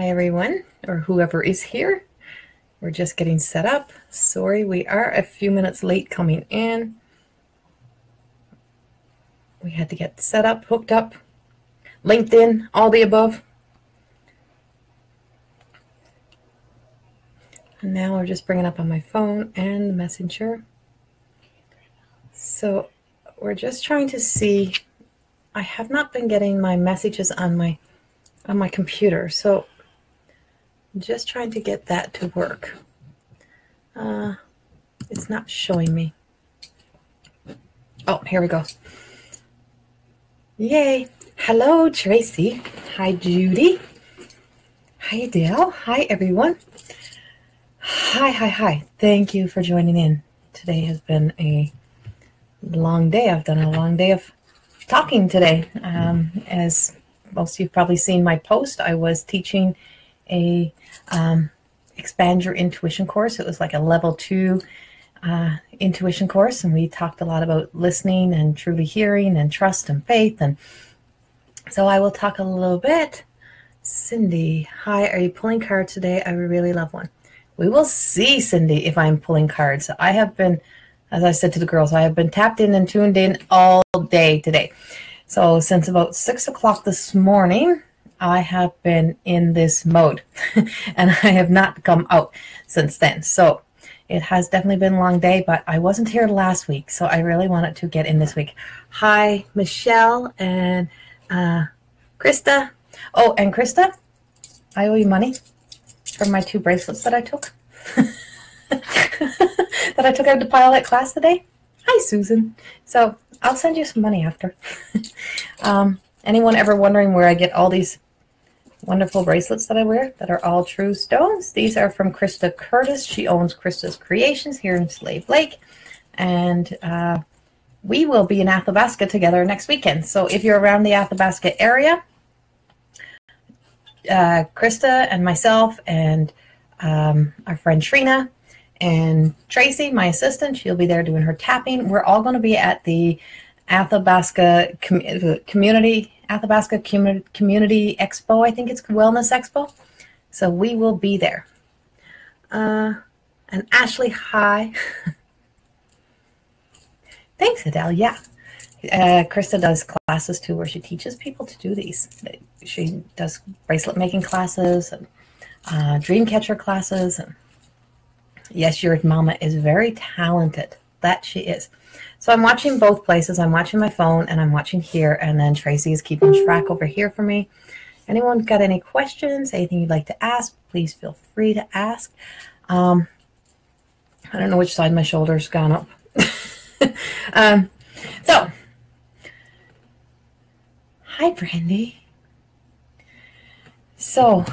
Hi everyone, or whoever is here. We're just getting set up. Sorry, we are a few minutes late coming in. We had to get set up, hooked up, LinkedIn, all the above. And now we're just bringing up on my phone and the messenger. So we're just trying to see. I have not been getting my messages on my computer, so I'm just trying to get that to work. It's not showing me. Oh, here we go. Yay. Hello, Tracy. Hi, Judy. Hi, Dale. Hi, everyone. Hi. Thank you for joining in. Today has been a long day. I've done a long day of talking today. As most of you've probably seen my post, I was teaching a Expand Your Intuition course. It was like a level 2 intuition course, and we talked a lot about listening and truly hearing and trust and faith. And so I will talk a little bit. Cindy, hi, are you pulling cards today? I would really love one. We will see, Cindy, if I'm pulling cards. I have been, as I said to the girls, I have been tapped in and tuned in all day today. So since about 6 o'clock this morning, I have been in this mode and I have not come out since then. So it has definitely been a long day, but I wasn't here last week, so I really wanted to get in this week. Hi, Michelle and Krista. Oh, and Krista, I owe you money for my 2 bracelets that I took. That I took out to pilot class today. Hi, Susan. So I'll send you some money after. Anyone ever wondering where I get all these wonderful bracelets that I wear that are all true stones? These are from Krista Curtis. She owns Krista's Creations here in Slave Lake. And we will be in Athabasca together next weekend. So if you're around the Athabasca area, Krista and myself and our friend Trina and Tracy, my assistant, she'll be there doing her tapping. We're all going to be at the Athabasca Community Expo. I think it's Wellness Expo. So we will be there. And Ashley, hi. Thanks, Adele. Yeah. Krista does classes too where she teaches people to do these. She does bracelet making classes and dream catcher classes. And yes, your mama is very talented. That she is. So I'm watching both places. I'm watching my phone and I'm watching here. And then Tracy is keeping track over here for me. Anyone got any questions, anything you'd like to ask, please feel free to ask. I don't know which side my shoulder's gone up. So, hi, Brandy. So,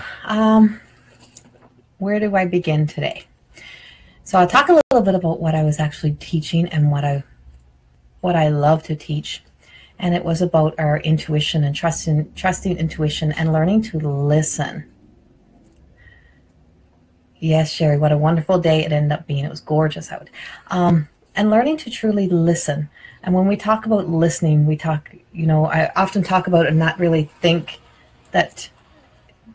where do I begin today? So I'll talk a little bit about what I was actually teaching and what I love to teach. And it was about our intuition and trusting intuition and learning to listen. Yes, Sherry, what a wonderful day it ended up being. It was gorgeous out. And learning to truly listen. And when we talk about listening, we talk, I often talk about and not really think that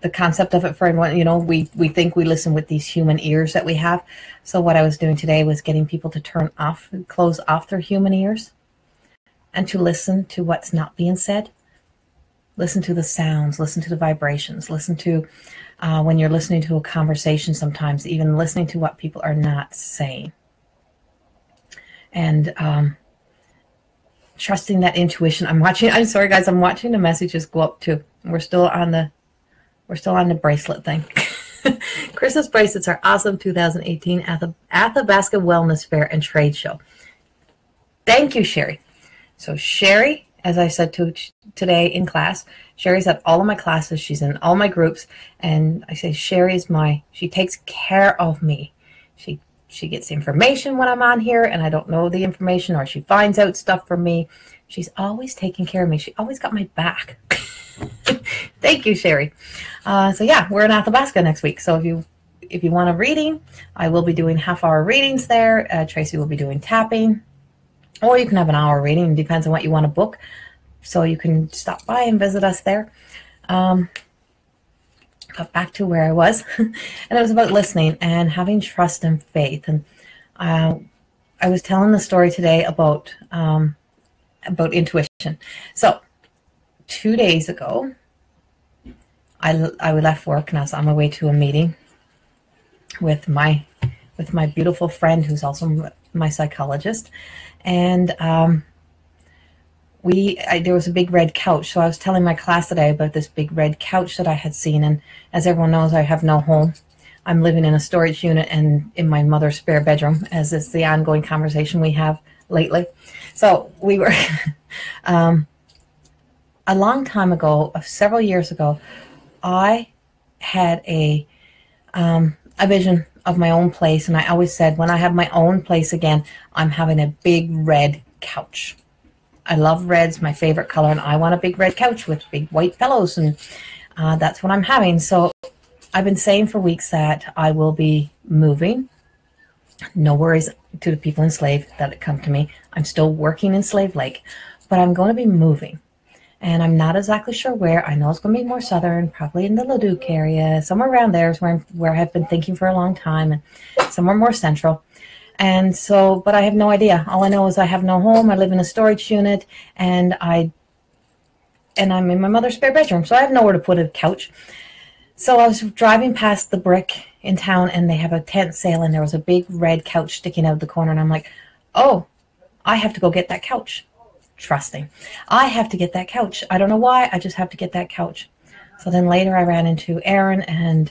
the concept of it for everyone, we think we listen with these human ears that we have. So what I was doing today was getting people to close off their human ears and to listen to what's not being said. Listen to the sounds, listen to the vibrations, listen to when you're listening to a conversation sometimes, even listening to what people are not saying. And trusting that intuition. I'm sorry guys, I'm watching the messages go up too. We're still on the bracelet thing. Christmas bracelets are awesome. 2018 Athabasca Wellness Fair and Trade Show. Thank you, Sherry. So Sherry, as I said today in class, Sherry's at all of my classes. She's in all my groups. And I say Sherry's she takes care of me. She gets information when I'm on here and I don't know the information, or she finds out stuff from me. She's always taking care of me. She always got my back. Thank you, Sherry. So yeah, we're in Athabasca next week. So if you want a reading, I will be doing half-hour readings there. Tracy will be doing tapping. Or you can have an hour reading. It depends on what you want to book. So you can stop by and visit us there. got back to where I was, and it was about listening and having trust and faith. And I was telling the story today about intuition. So 2 days ago, I left work and I was on my way to a meeting with my beautiful friend who's also my psychologist, and there was a big red couch. So I was telling my class today about this big red couch that I had seen, and as everyone knows, I have no home. I'm living in a storage unit and in my mother's spare bedroom, as is the ongoing conversation we have lately. So we were a long time ago, several years ago, I had a vision of my own place, and I always said, when I have my own place again, I'm having a big red couch. I love red's my favorite color, and I want a big red couch with big white pillows, and that's what I'm having. So I've been saying for weeks that I will be moving. No worries to the people in Slave that come to me. I'm still working in Slave Lake, but I'm going to be moving. And I'm not exactly sure where. I know it's going to be more southern, probably in the Leduc area. Somewhere around there is where I've been thinking for a long time, and somewhere more central. And so, but I have no idea. All I know is I have no home. I live in a storage unit, and I'm in my mother's spare bedroom, so I have nowhere to put a couch. So I was driving past the Brick in town, and they have a tent sale, and there was a big red couch sticking out of the corner, and I'm like, oh, I have to go get that couch. Trusting. I have to get that couch. I don't know why. I just have to get that couch. So then later I ran into Erin, and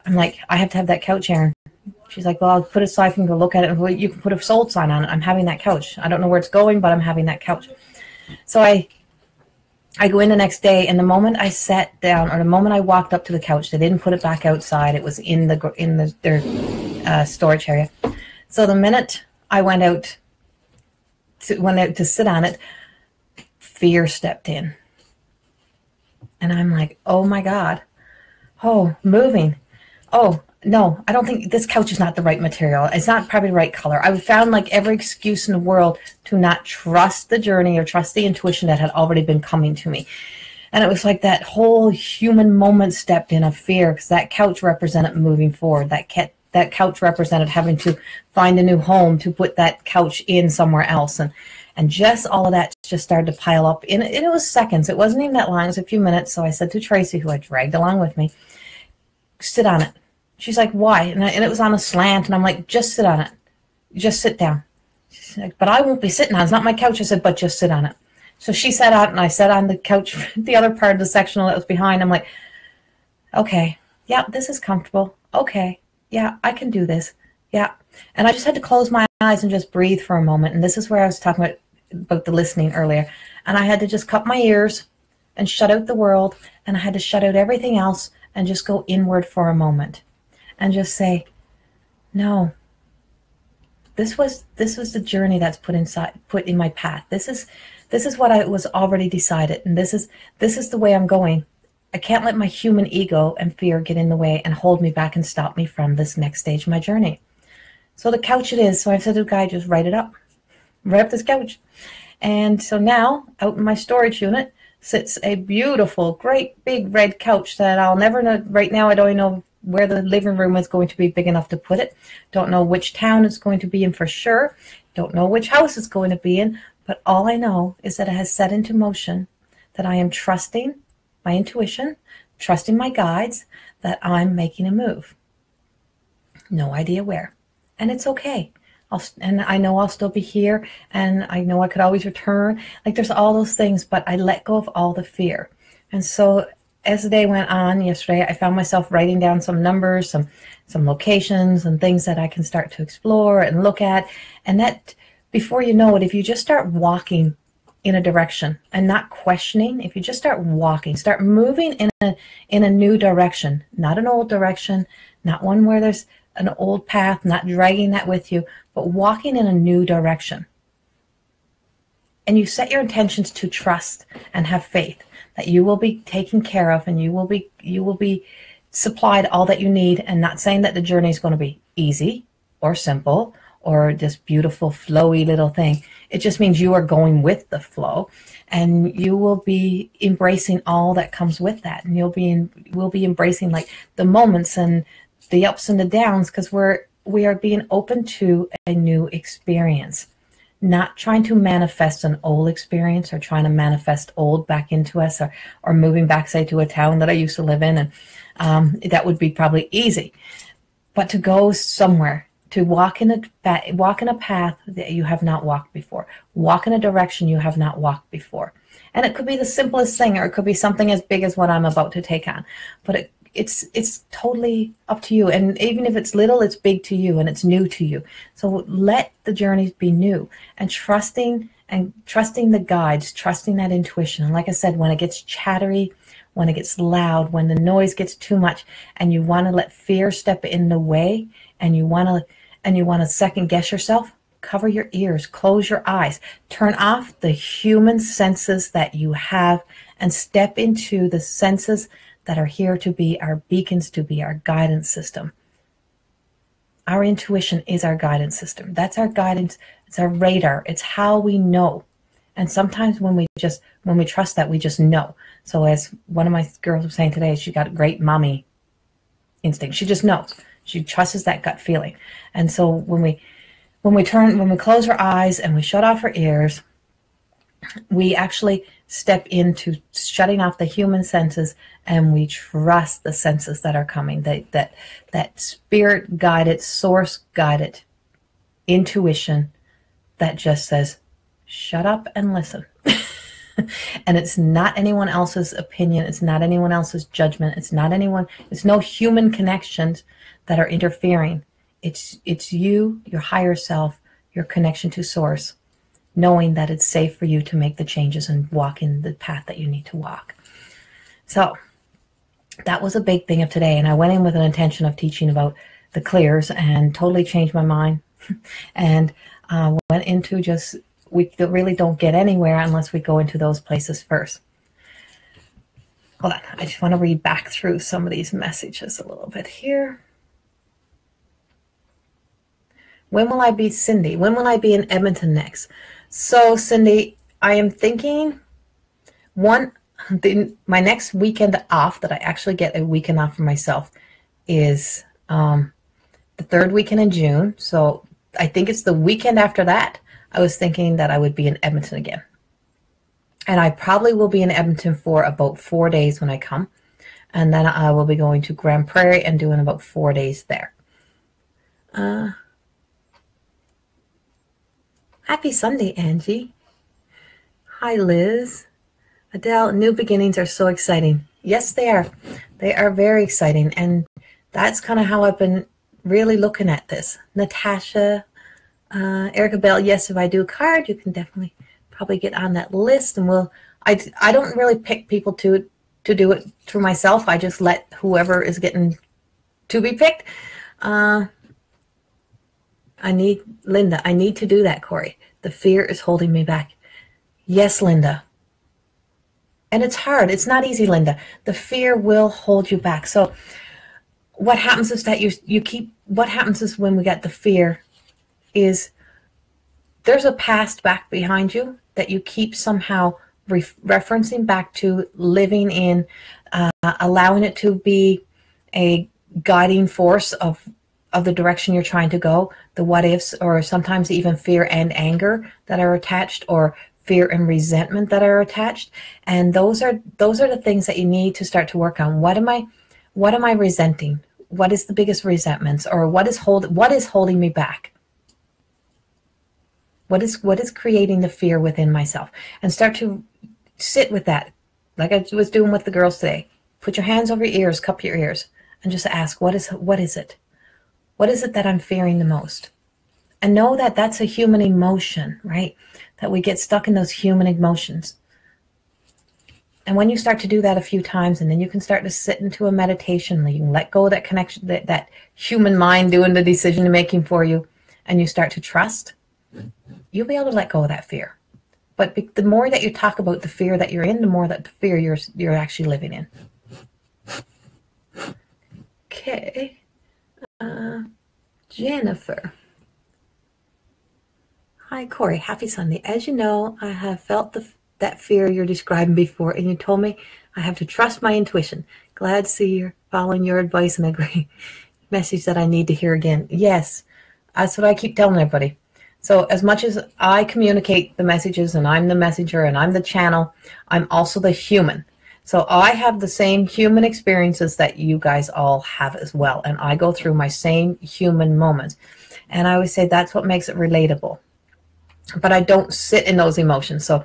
I'm like, I have to have that couch, Erin. She's like, well, I'll put it so I can go look at it. And you can put a sold sign on it. I'm having that couch. I don't know where it's going, but I'm having that couch. So I go in the next day, and the moment I sat down, or the moment I walked up to the couch, they didn't put it back outside. It was in their storage area. So the minute I went out to sit on it, fear stepped in. And I'm like, oh my God. Oh, moving. Oh, no, I don't think this couch is not the right material. It's not probably the right color. I found like every excuse in the world to not trust the journey or trust the intuition that had already been coming to me. And it was like that whole human moment stepped in of fear, because that couch represented moving forward. That couch represented having to find a new home to put that couch in somewhere else. And just all of that just started to pile up. And it was seconds. It wasn't even that long. It was a few minutes. So I said to Tracy, who I dragged along with me, sit on it. She's like, why? And it was on a slant. And I'm like, just sit on it. Just sit down. She's like, but I won't be sitting on it. It's not my couch. I said, but just sit on it. So she sat out, and I sat on the couch, the other part of the sectional that was behind. I'm like, okay, yeah, this is comfortable. Okay, yeah, I can do this. Yeah. And I just had to close my eyes and just breathe for a moment. And this is where I was talking about the listening earlier. And I had to just cup my ears and shut out the world, and I had to shut out everything else and just go inward for a moment and just say, no, this was the journey that's put in my path. This is what I was already decided, and this is the way I'm going. I can't let my human ego and fear get in the way and hold me back and stop me from this next stage of my journey. So the couch it is. So I said to the guy, just write up this couch. And so now, out in my storage unit, sits a beautiful, great, big red couch that I'll never know. Right now, I don't even know where the living room is going to be big enough to put it. Don't know which town it's going to be in for sure. Don't know which house it's going to be in. But all I know is that it has set into motion that I am trusting my intuition, trusting my guides, that I'm making a move. No idea where. And it's okay. And I know I'll still be here, and I know I could always return. Like, there's all those things, but I let go of all the fear. And so as the day went on yesterday, I found myself writing down some numbers, some locations and things that I can start to explore and look at. And that, before you know it, if you just start walking in a direction and not questioning, if you just start walking, start moving in a new direction, not an old direction, not one where there's an old path, not dragging that with you, but walking in a new direction. And you set your intentions to trust and have faith that you will be taken care of, and you will be supplied all that you need. And not saying that the journey is going to be easy or simple or this beautiful flowy little thing. It just means you are going with the flow, and you will be embracing all that comes with that. And we'll be embracing like the moments and the ups and the downs, because we are being open to a new experience, not trying to manifest an old experience or trying to manifest old back into us, or moving back, say, to a town that I used to live in. And that would be probably easy. But to go somewhere, to walk in a path that you have not walked before, walk in a direction you have not walked before. And it could be the simplest thing, or it could be something as big as what I'm about to take on. But it's totally up to you. And even if it's little, it's big to you and it's new to you. So let the journeys be new, and trusting the guides, trusting that intuition. And like I said, when it gets chattery, when it gets loud, when the noise gets too much, and you want to let fear step in the way, and you want to second guess yourself, cover your ears, close your eyes, turn off the human senses that you have, and step into the senses that are here to be our beacons, to be our guidance system. Our intuition is our guidance system. That's our guidance. It's our radar. It's how we know. And sometimes when we trust that, we just know. So as one of my girls was saying today, she got a great mommy instinct. She just knows. She trusts that gut feeling. And so when we close our eyes and we shut off our ears, we actually step into shutting off the human senses, and we trust the senses that are coming, that spirit guided, source guided intuition that just says, shut up and listen. And it's not anyone else's opinion. It's not anyone else's judgment. It's no human connections that are interfering. It's you, your higher self, your connection to source, knowing that it's safe for you to make the changes and walk in the path that you need to walk. So that was a big thing of today. And I went in with an intention of teaching about the clears, and totally changed my mind. And went into we really don't get anywhere unless we go into those places first. Hold on. I just want to read back through some of these messages a little bit here. When will I be, Cindy? When will I be in Edmonton next? So, Cindy, I am thinking my next weekend off, that I actually get a weekend off for myself, is the third weekend in June. So I think it's the weekend after that. I was thinking that I would be in Edmonton again. And I probably will be in Edmonton for about 4 days when I come. And then I will be going to Grand Prairie and doing about 4 days there. Happy Sunday, Angie. Hi, Liz. Adele, new beginnings are so exciting. Yes, they are. They are very exciting. And that's kind of how I've been really looking at this. Natasha, Erica Bell, yes, if I do a card, you can definitely probably get on that list. And I don't really pick people to do it through myself. I just let whoever is getting to be picked. I need to do that, Corey. The fear is holding me back. Yes, Linda. And it's hard. It's not easy, Linda. The fear will hold you back. So what happens is that what happens is when we get the fear is there's a past back behind you that you keep somehow referencing back to, living in, allowing it to be a guiding force of the direction you're trying to go, the what ifs, or sometimes even fear and anger that are attached, or fear and resentment that are attached. And those are the things that you need to start to work on. What am I resenting? What is the biggest resentments, or what is holding me back? What is creating the fear within myself? And start to sit with that, like I was doing with the girls today. Put your hands over your ears, cup your ears, and just ask, what is it? What is it that I'm fearing the most? And know that that's a human emotion, right? That we get stuck in those human emotions. And when you start to do that a few times, and then you can start to sit into a meditation, you can let go of that connection, that human mind doing the decision making for you, and you start to trust, you'll be able to let go of that fear. But the more that you talk about the fear that you're in, the more that the fear you're actually living in. Okay. Jennifer. Hi, Corey. Happy Sunday. As you know, I have felt that fear you're describing before, and you told me I have to trust my intuition. Glad to see you're following your advice and a great message that I need to hear again. Yes, that's what I keep telling everybody. So as much as I communicate the messages and I'm the messenger and I'm the channel, I'm also the human. So I have the same human experiences that you guys all have as well. And I go through my same human moments. And I always say that's what makes it relatable. But I don't sit in those emotions. So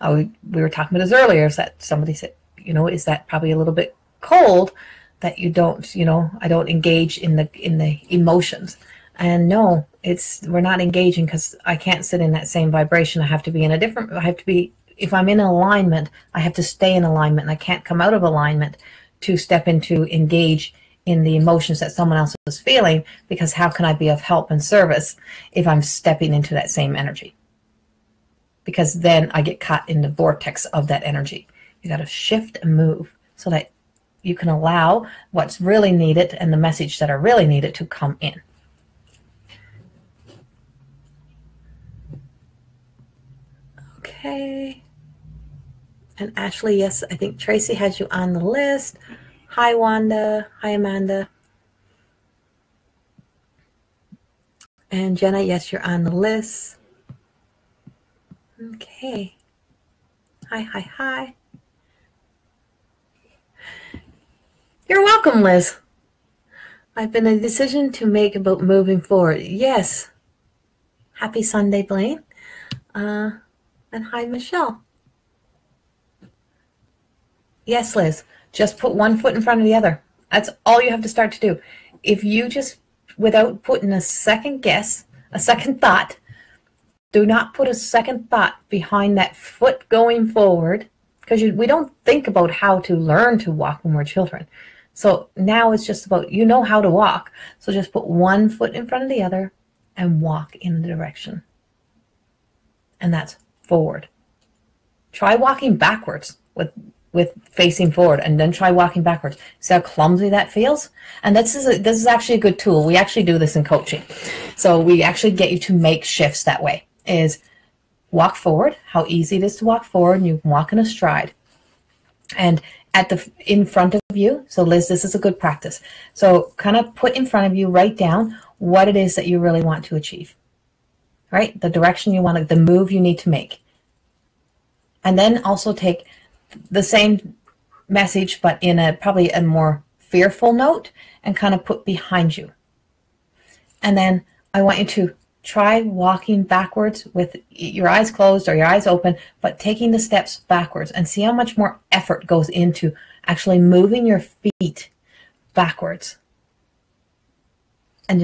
we were talking about this earlier, is that somebody said, is that probably a little bit cold that you don't, I don't engage in the emotions. And no, we're not engaging because I can't sit in that same vibration. I have to be if I'm in alignment, I have to stay in alignment, and I can't come out of alignment to step into engage in the emotions that someone else is feeling, because how can I be of help and service if I'm stepping into that same energy? Because then I get caught in the vortex of that energy. You got to shift and move so that you can allow what's really needed and the message that are really needed to come in. Okay. And Ashley, yes, I think Tracy has you on the list. Hi, Wanda. Hi, Amanda. And Jenna, yes, you're on the list. Okay. Hi. You're welcome, Liz. I've been a decision to make about moving forward. Yes. Happy Sunday, Blaine. And hi, Michelle. Yes, Liz. Just put one foot in front of the other. That's all you have to start to do. If you just, without putting a second guess, a second thought, do not put a second thought behind that foot going forward, because we don't think about how to learn to walk when we're children. So now it's just about, how to walk. So just put one foot in front of the other and walk in the direction. And that's forward. Try walking backwards with facing forward, and then try walking backwards. See how clumsy that feels? And this is actually a good tool. We actually do this in coaching. So we actually get you to make shifts that way. Is walk forward, how easy it is to walk forward, and you can walk in a stride. And in front of you, so Liz, this is a good practice. So kind of put in front of you, write down what it is that you really want to achieve. Right? The direction you want, the move you need to make. And then also take the same message, but in probably a more fearful note, and kind of put behind you. And then I want you to try walking backwards with your eyes closed or your eyes open, but taking the steps backwards, and see how much more effort goes into actually moving your feet backwards. And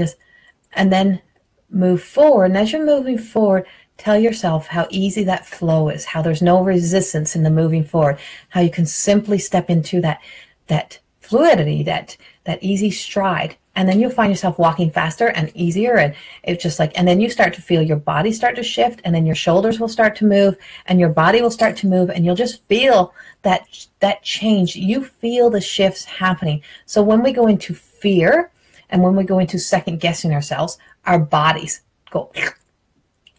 then move forward. And as you're moving forward, tell yourself how easy that flow is, how there's no resistance in the moving forward, how you can simply step into that fluidity, that easy stride. And then you'll find yourself walking faster and easier, and it's just and then you start to feel your body start to shift, and then your shoulders will start to move, and your body will start to move, and you'll just feel that change. You feel the shifts happening. So when we go into fear, and when we go into second guessing ourselves, our bodies go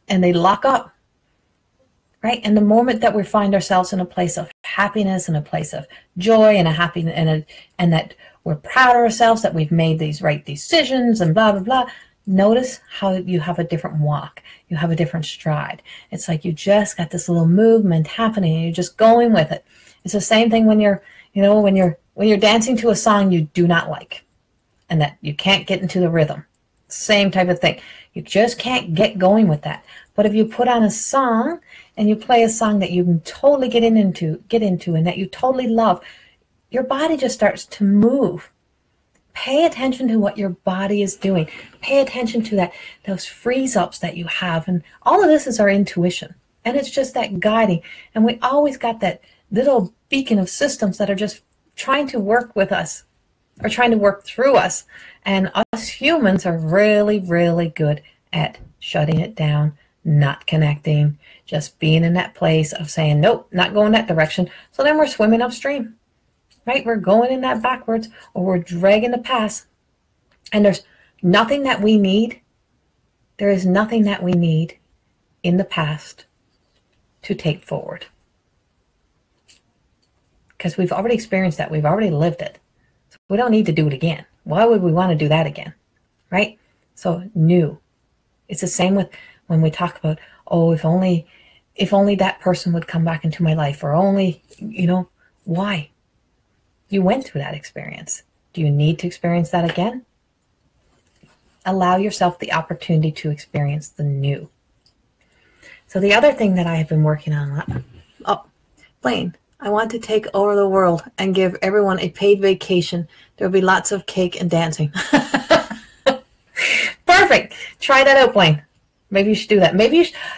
and they lock up, right? And the moment that we find ourselves in a place of happiness and a place of joy and and that we're proud of ourselves, that we've made these right decisions and blah, blah, blah, notice how you have a different walk. You have a different stride. It's like you just got this little movement happening, and you're just going with it. It's the same thing when you're dancing to a song you do not like, and that you can't get into the rhythm. Same type of thing. You just can't get going with that. But if you put on a song and you play a song that you can totally get into, and that you totally love, your body just starts to move. Pay attention to what your body is doing. Pay attention to those freeze-ups that you have. And all of this is our intuition. And it's just that guiding. And we always got that little beacon of systems that are just trying to work with us, or trying to work through us. And us humans are really, really good at shutting it down, not connecting, just being in that place of saying, nope, not going that direction. So then we're swimming upstream, right? We're going in that backwards, or we're dragging the past. And there's nothing that we need. There is nothing that we need in the past to take forward. Because we've already experienced that. We've already lived it. So we don't need to do it again. Why would we want to do that again? Right? So new. It's the same with when we talk about, oh, if only that person would come back into my life, or only, why? You went through that experience. Do you need to experience that again? Allow yourself the opportunity to experience the new. So the other thing that I have been working on, Blaine, I want to take over the world and give everyone a paid vacation. There will be lots of cake and dancing. Perfect. Try that out, Blaine. Maybe you should do that.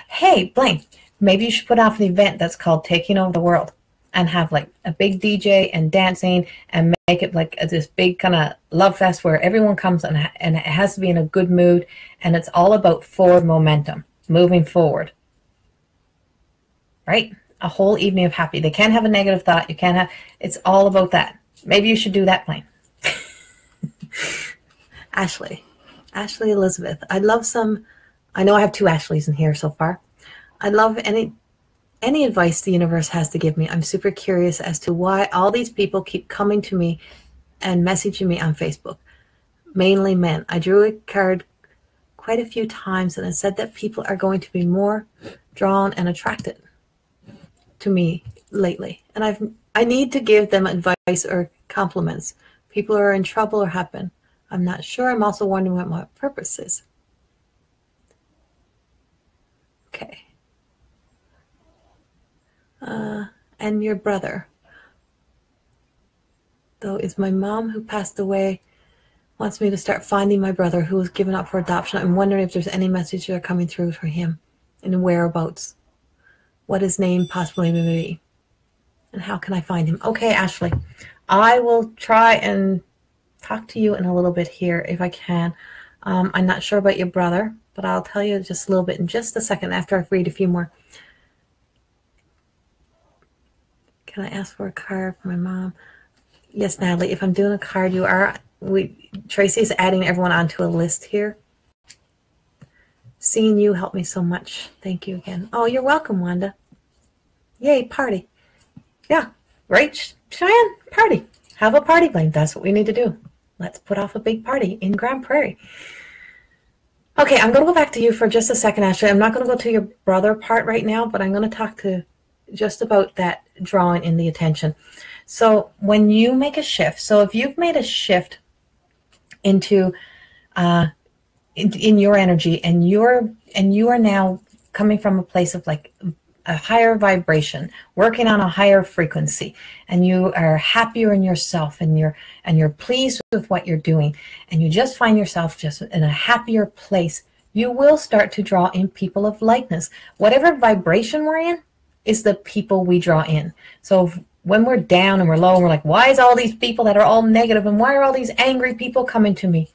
Hey, Blaine, maybe you should put off an event that's called Taking Over the World and have like a big DJ and dancing and make it like this big kind of love fest where everyone comes and it has to be in a good mood, and it's all about forward momentum, moving forward. Right? A whole evening of happy. They can't have a negative thought. It's all about that. Maybe you should do that, Blaine. Ashley Elizabeth. I know I have 2 Ashleys in here so far. I'd love any advice the universe has to give me. I'm super curious as to why all these people keep coming to me and messaging me on Facebook. Mainly men. I drew a card quite a few times and it said that people are going to be more drawn and attracted to me lately. And I need to give them advice or compliments. People are in trouble or happen. I'm not sure. I'm also wondering what my purpose is. Okay. And your brother, though, is my mom, who passed away, wants me to start finding my brother who was given up for adoption. I'm wondering if there's any messages that are coming through for him and whereabouts, what his name possibly may be, and how can I find him. Okay, Ashley, I will try and talk to you in a little bit here if I can. I'm not sure about your brother, but I'll tell you just a little bit in just a second after I've read a few more. Can I ask for a card for my mom? Yes, Natalie, if I'm doing a card, Tracy is adding everyone onto a list here. Seeing you helped me so much. Thank you again. Oh, you're welcome, Wanda. Yay, party. Yeah, right, Cheyenne? Party. Have a party, Blaine. That's what we need to do. Let's put off a big party in Grand Prairie. Okay, I'm going to go back to you for just a second, Ashley. I'm not going to go to your brother part right now, but I'm going to talk to just about that drawing in the attention. So when you make a shift, so if you've made a shift into in your energy, and you are now coming from a place of like a higher vibration, working on a higher frequency, and you are happier in yourself, and you're pleased with what you're doing, and you just find yourself just in a happier place, you will start to draw in people of likeness. Whatever vibration we're in is the people we draw in. So when we're down and we're low and we're like, why is all these people that are all negative, and why are all these angry people coming to me?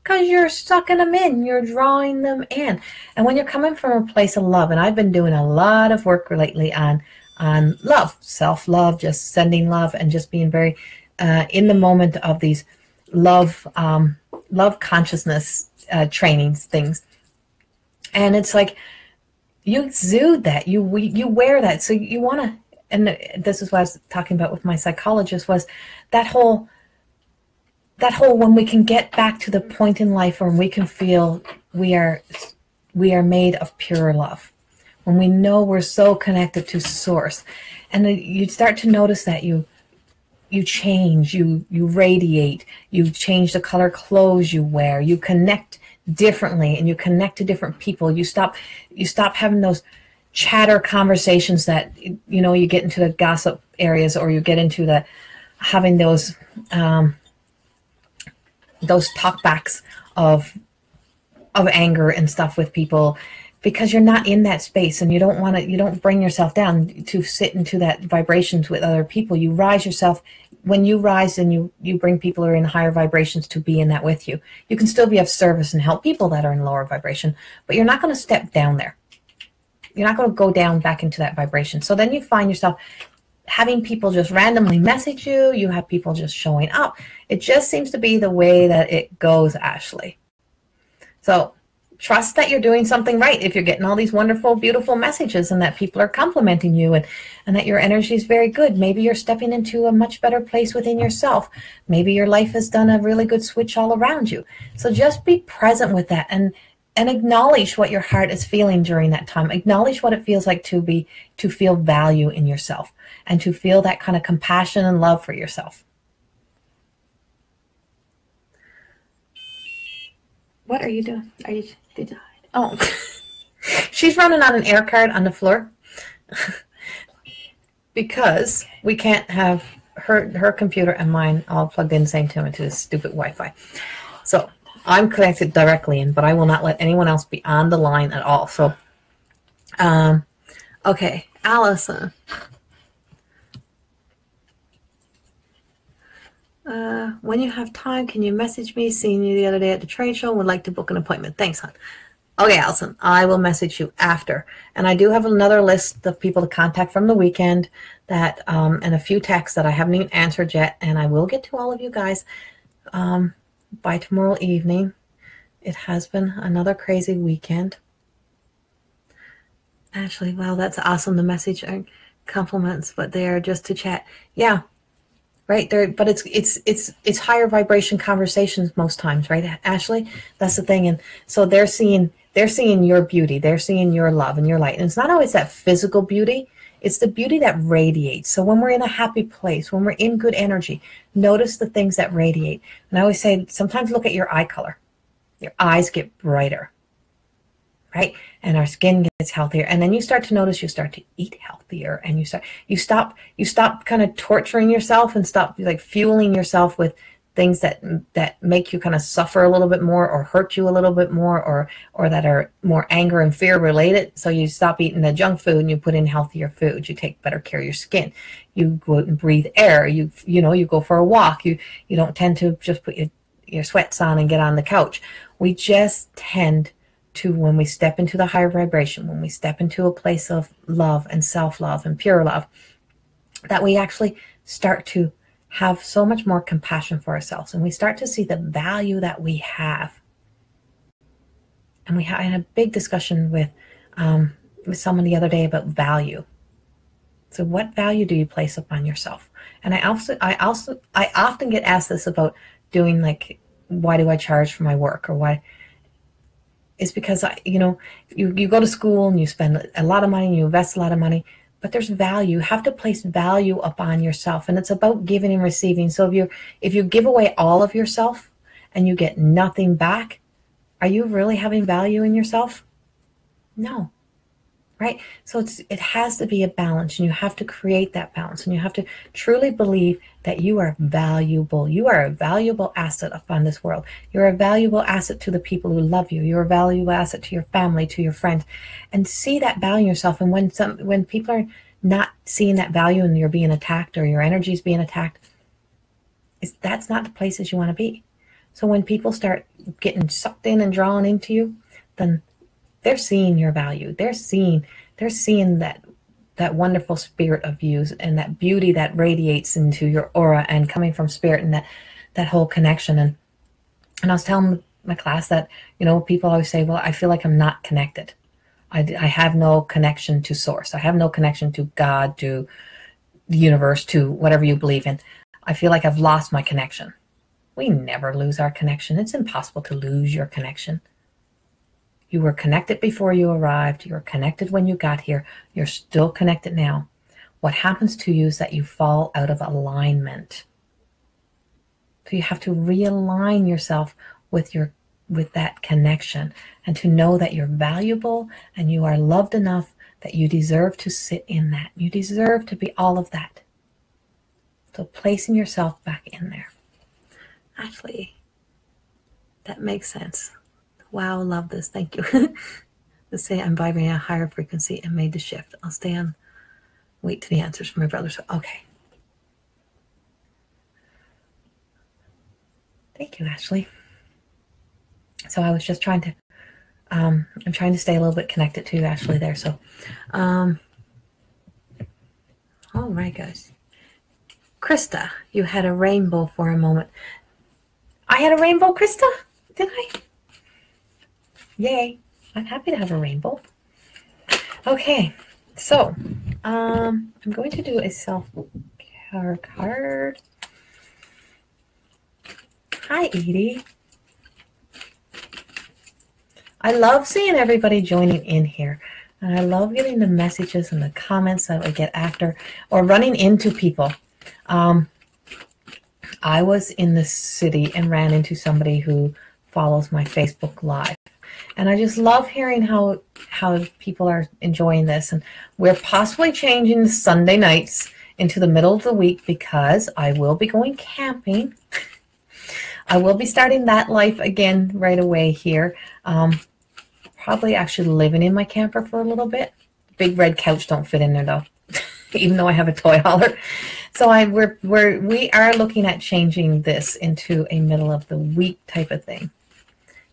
Because you're sucking them in, you're drawing them in. And when you're coming from a place of love, and I've been doing a lot of work lately on love, self-love, just sending love, and just being very in the moment of these love consciousness trainings things. And it's like you exude that, you wear that, so you want to. And this is what I was talking about with my psychologist, was that whole when we can get back to the point in life where we can feel we are made of pure love, when we know we're so connected to source, and you start to notice that you change, you radiate, you change the color clothes you wear, you connect differently, and you connect to different people. You stop having those chatter conversations that you get into the gossip areas, or you get into the having those talkbacks of anger and stuff with people, because you're not in that space, and you don't bring yourself down to sit into that vibrations with other people. You rise yourself. When you rise, and you bring people who are in higher vibrations to be in that with you. You can still be of service and help people that are in lower vibration, but you're not going to step down there. You're not going to go down back into that vibration. So then you find yourself having people just randomly message you. You have people just showing up. It just seems to be the way that it goes, Ashley. So trust that you're doing something right if you're getting all these wonderful, beautiful messages and that people are complimenting you and that your energy is very good. Maybe you're stepping into a much better place within yourself. Maybe your life has done a really good switch all around you. So just be present with that and acknowledge what your heart is feeling during that time. Acknowledge what it feels like to feel value in yourself and to feel that kind of compassion and love for yourself. What are you doing? Oh, she's running on an air card on the floor because we can't have her computer and mine all plugged in the same time into this stupid Wi-Fi. So I'm connected directly in, but I will not let anyone else be on the line at all. So, okay, Allison. When you have time, can you message me? Seeing you the other day at the trade show, would like to book an appointment. Thanks, hon. Okay, Allison, I will message you after. And I do have another list of people to contact from the weekend that, and a few texts that I haven't even answered yet. And I will get to all of you guys by tomorrow evening. It has been another crazy weekend. Actually, wow, that's awesome. The message and compliments, but they are just to chat. Yeah. Right there, but it's higher vibration conversations most times, right, Ashley? That's the thing. And so they're seeing your beauty, they're seeing your love and your light. And it's not always that physical beauty, it's the beauty that radiates. So when we're in a happy place, when we're in good energy, notice the things that radiate. And I always say, sometimes look at your eye color. Your eyes get brighter, right? And our skin gets healthier. And then you start to notice you start to eat healthier, and you stop kind of torturing yourself and stop like fueling yourself with things that make you kind of suffer a little bit more or hurt you a little bit more or that are more anger and fear related. So you stop eating the junk food and you put in healthier food. You take better care of your skin. You go out and breathe air. You go for a walk. You don't tend to just put your sweats on and get on the couch. We just tend to, when we step into the higher vibration, when we step into a place of love and self-love and pure love, that we actually start to have so much more compassion for ourselves, and we start to see the value that we have. And I had a big discussion with someone the other day about value. So what value do you place upon yourself? And I often get asked this about doing, like, why do I charge for my work, or why? It's because you go to school and you spend a lot of money and you invest a lot of money, but there's value. You have to place value upon yourself, and it's about giving and receiving. So if you give away all of yourself and you get nothing back, are you really having value in yourself? No. Right? So it has to be a balance, and you have to create that balance, and you have to truly believe that you are valuable. You are a valuable asset upon this world. You're a valuable asset to the people who love you. You're a valuable asset to your family, to your friends, and see that value in yourself. And when people are not seeing that value and you're being attacked, or your energy is being attacked, that's not the places you want to be. So when people start getting sucked in and drawn into you, then they're seeing your value. They're seeing that wonderful spirit of you and that beauty that radiates into your aura and coming from spirit, and that whole connection. And I was telling my class that, people always say, well, I feel like I'm not connected. I have no connection to source. I have no connection to God, to the universe, to whatever you believe in. I feel like I've lost my connection. We never lose our connection. It's impossible to lose your connection. You were connected before you arrived. You were connected when you got here. You're still connected now. What happens to you is that you fall out of alignment. So you have to realign yourself with that connection, and to know that you're valuable and you are loved enough that you deserve to sit in that. You deserve to be all of that. So placing yourself back in there. Actually, that makes sense. Wow, love this. Thank you. Let's say I'm vibrating a higher frequency and made the shift. I'll stay on, wait to the answers from my brother. So, okay. Thank you, Ashley. So I was just trying to, I'm trying to stay a little bit connected to Ashley there. So, all right, guys. Krista, you had a rainbow for a moment. I had a rainbow, Krista? Did I? Yay. I'm happy to have a rainbow. Okay, so I'm going to do a self-care card. Hi, Edie. I love seeing everybody joining in here. And I love getting the messages and the comments that I get after, or running into people. I was in the city and ran into somebody who follows my Facebook Live. And I just love hearing how people are enjoying this. And we're possibly changing the Sunday nights into the middle of the week because I will be going camping. I will be starting that life again right away here. Probably actually living in my camper for a little bit. Big red couch don't fit in there though, even though I have a toy hauler. So we are looking at changing this into a middle of the week type of thing.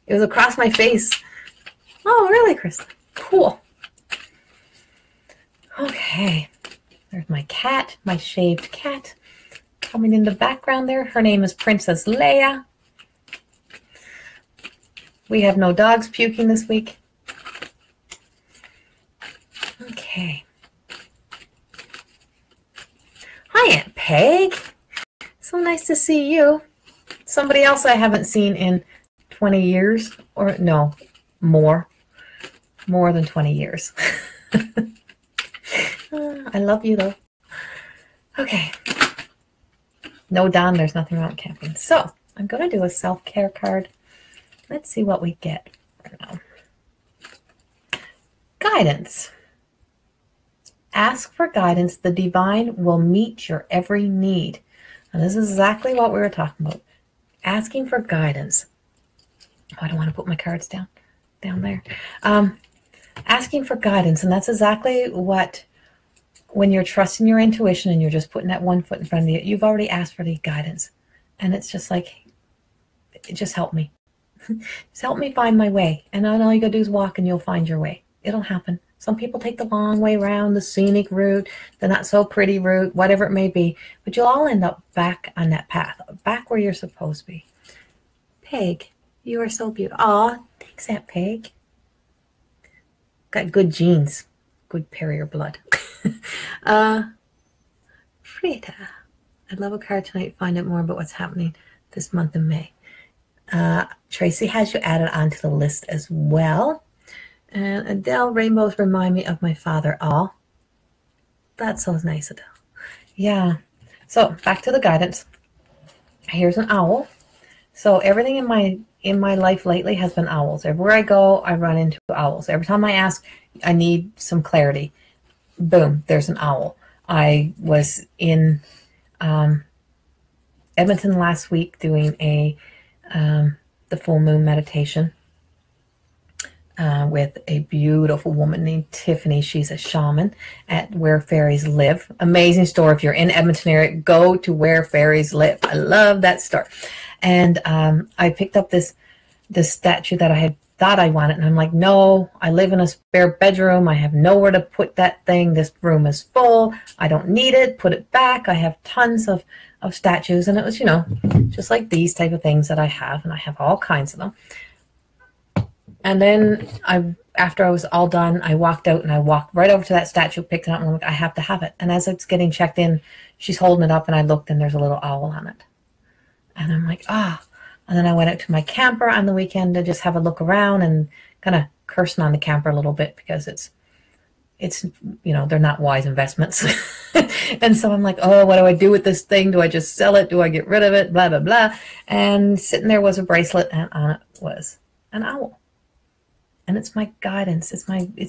It was across my face. Oh, really, Krista? Cool. Okay. There's my cat, my shaved cat. Coming in the background there. Her name is Princess Leia. We have no dogs puking this week. Okay. Hi, Aunt Peg. So nice to see you. Somebody else I haven't seen in 20 years. Or no, more than 20 years. I love you though. Okay. No, Don, there's nothing wrong with camping. So I'm going to do a self-care card. Let's see what we get now. Guidance. Ask for guidance. The divine will meet your every need. And this is exactly what we were talking about. Asking for guidance. Oh, I don't want to put my cards down there. Asking for guidance. And that's exactly what, when you're trusting your intuition and you're just putting that one foot in front of you, you've already asked for the guidance. And it's just like, just help me. Just help me find my way. And all you got to do is walk and you'll find your way. It'll happen. Some people take the long way around, the scenic route, the not so pretty route, whatever it may be. But you'll all end up back on that path, back where you're supposed to be. Peg, you are so beautiful. Aw, thanks, Aunt Peg. Got good genes, good Perrier blood. Frida, I'd love a card tonight. Find out more about what's happening this month in May. Tracy has you added onto the list as well. And Adele, rainbows remind me of my father. Oh, that's so nice, Adele. Yeah. So back to the guidance. Here's an owl. So everything in my life lately has been owls. Everywhere I go, I run into owls. Every time I ask, I need some clarity. Boom, there's an owl. I was in Edmonton last week doing the full moon meditation with a beautiful woman named Tiffany. She's a shaman at Where Fairies Live. Amazing store. If you're in Edmonton area, go to Where Fairies Live. I love that store. And I picked up this statue that I had thought I wanted, and I'm like, no, I live in a spare bedroom. I have nowhere to put that thing. This room is full. I don't need it. Put it back. I have tons of statues, and it was, just like these type of things that I have, and I have all kinds of them. And then after I was all done, I walked out and I walked right over to that statue, picked it up, and I'm like, I have to have it. And as it's getting checked in, she's holding it up, and I looked, and there's a little owl on it. And I'm like, ah. And then I went out to my camper on the weekend to just have a look around and kind of cursing on the camper a little bit because it's they're not wise investments. And so I'm like, oh, what do I do with this thing? Do I just sell it? Do I get rid of it? Blah, blah, blah. And sitting there was a bracelet, and on it was an owl. And it's my guidance. It's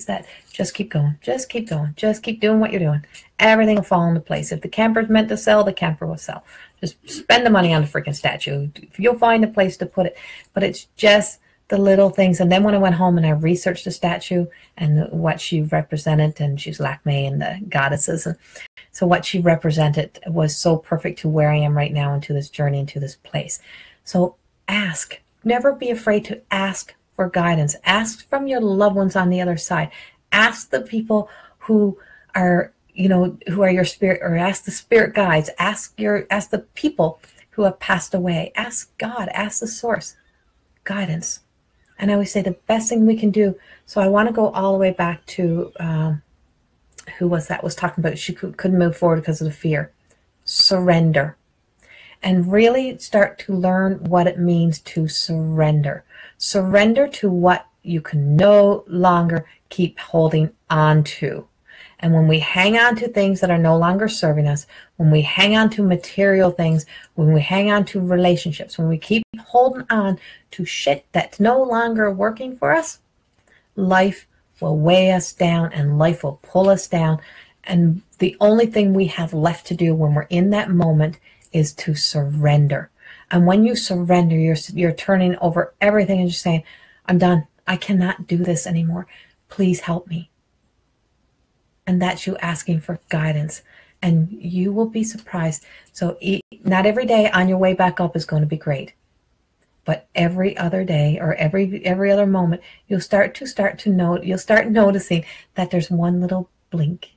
that just keep going. Just keep going. Just keep doing what you're doing. Everything will fall into place. If the camper's meant to sell, the camper will sell. Just spend the money on the freaking statue. You'll find a place to put it. But it's just the little things. And then when I went home and I researched the statue and what she represented, and she's Lakme and the goddesses. And so what she represented was so perfect to where I am right now, into this journey, into this place. So ask. Never be afraid to ask for guidance. Ask from your loved ones on the other side. Ask the people who are your spirit, or ask the spirit guides. Ask the people who have passed away. Ask God. Ask the source. Guidance. And I always say the best thing we can do. So I want to go all the way back to who was that was talking about she couldn't move forward because of the fear. Surrender. And really start to learn what it means to surrender. Surrender to what you can no longer keep holding on to. And when we hang on to things that are no longer serving us, when we hang on to material things, when we hang on to relationships, when we keep holding on to shit that's no longer working for us, life will weigh us down and life will pull us down. And the only thing we have left to do when we're in that moment is to surrender. And when you surrender, you're turning over everything and just saying, I'm done. I cannot do this anymore. Please help me. And that's you asking for guidance. And you will be surprised. So not every day on your way back up is going to be great. But every other day or every other moment, you'll start noticing that there's one little blink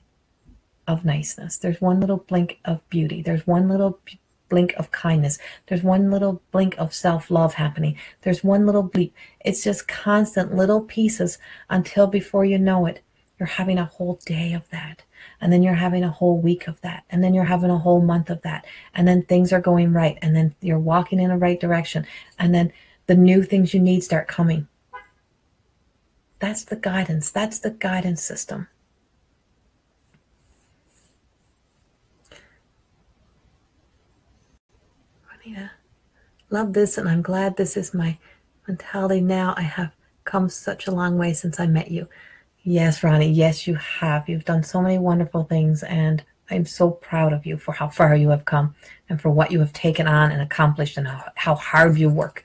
of niceness. There's one little blink of beauty. There's one little blink of kindness. There's one little blink of self-love happening. There's one little bleep. It's just constant little pieces until before you know it, you're having a whole day of that. And then you're having a whole week of that. And then you're having a whole month of that. And then things are going right. And then you're walking in the right direction. And then the new things you need start coming. That's the guidance. That's the guidance system. Juanita, love this, and I'm glad this is my mentality now. I have come such a long way since I met you. Yes, Ronnie, yes, you have. You've done so many wonderful things, and I'm so proud of you for how far you have come and for what you have taken on and accomplished and how hard you work.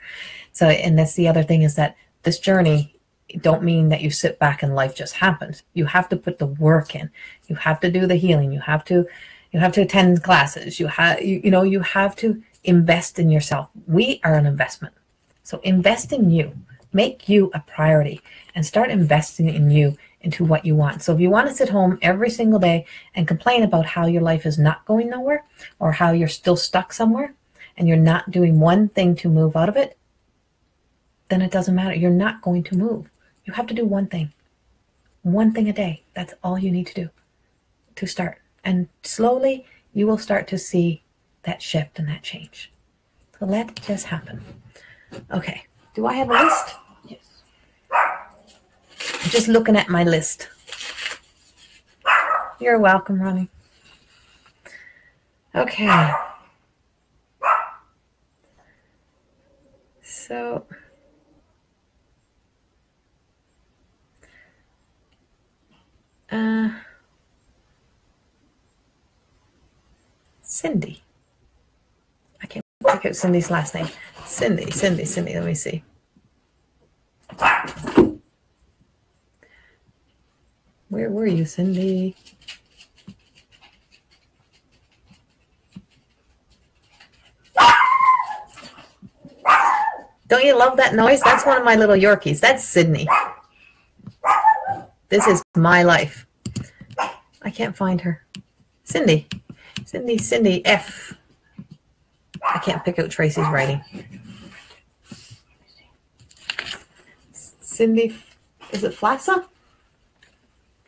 So, and that's the other thing, is that this journey don't mean that you sit back and life just happens. You have to put the work in. You have to do the healing. You have to attend classes. You have to invest in yourself. We are an investment. So invest in you. Make you a priority and start investing in you, into what you want. So if you want to sit home every single day and complain about how your life is not going nowhere, or how you're still stuck somewhere and you're not doing one thing to move out of it, then it doesn't matter. You're not going to move. You have to do one thing a day. That's all you need to do to start. And slowly you will start to see that shift and that change. So let it just happen. Okay. Do I have a list? Yes. I'm just looking at my list. You're welcome, Ronnie. Okay. So Cindy. I can't pick out Cindy's last name. Cindy. Let me see. Where were you, Cindy? Don't you love that noise? That's one of my little Yorkies. That's Sydney. This is my life. I can't find her. Cindy F. I can't pick out Tracy's writing. Cindy, is it Flasha?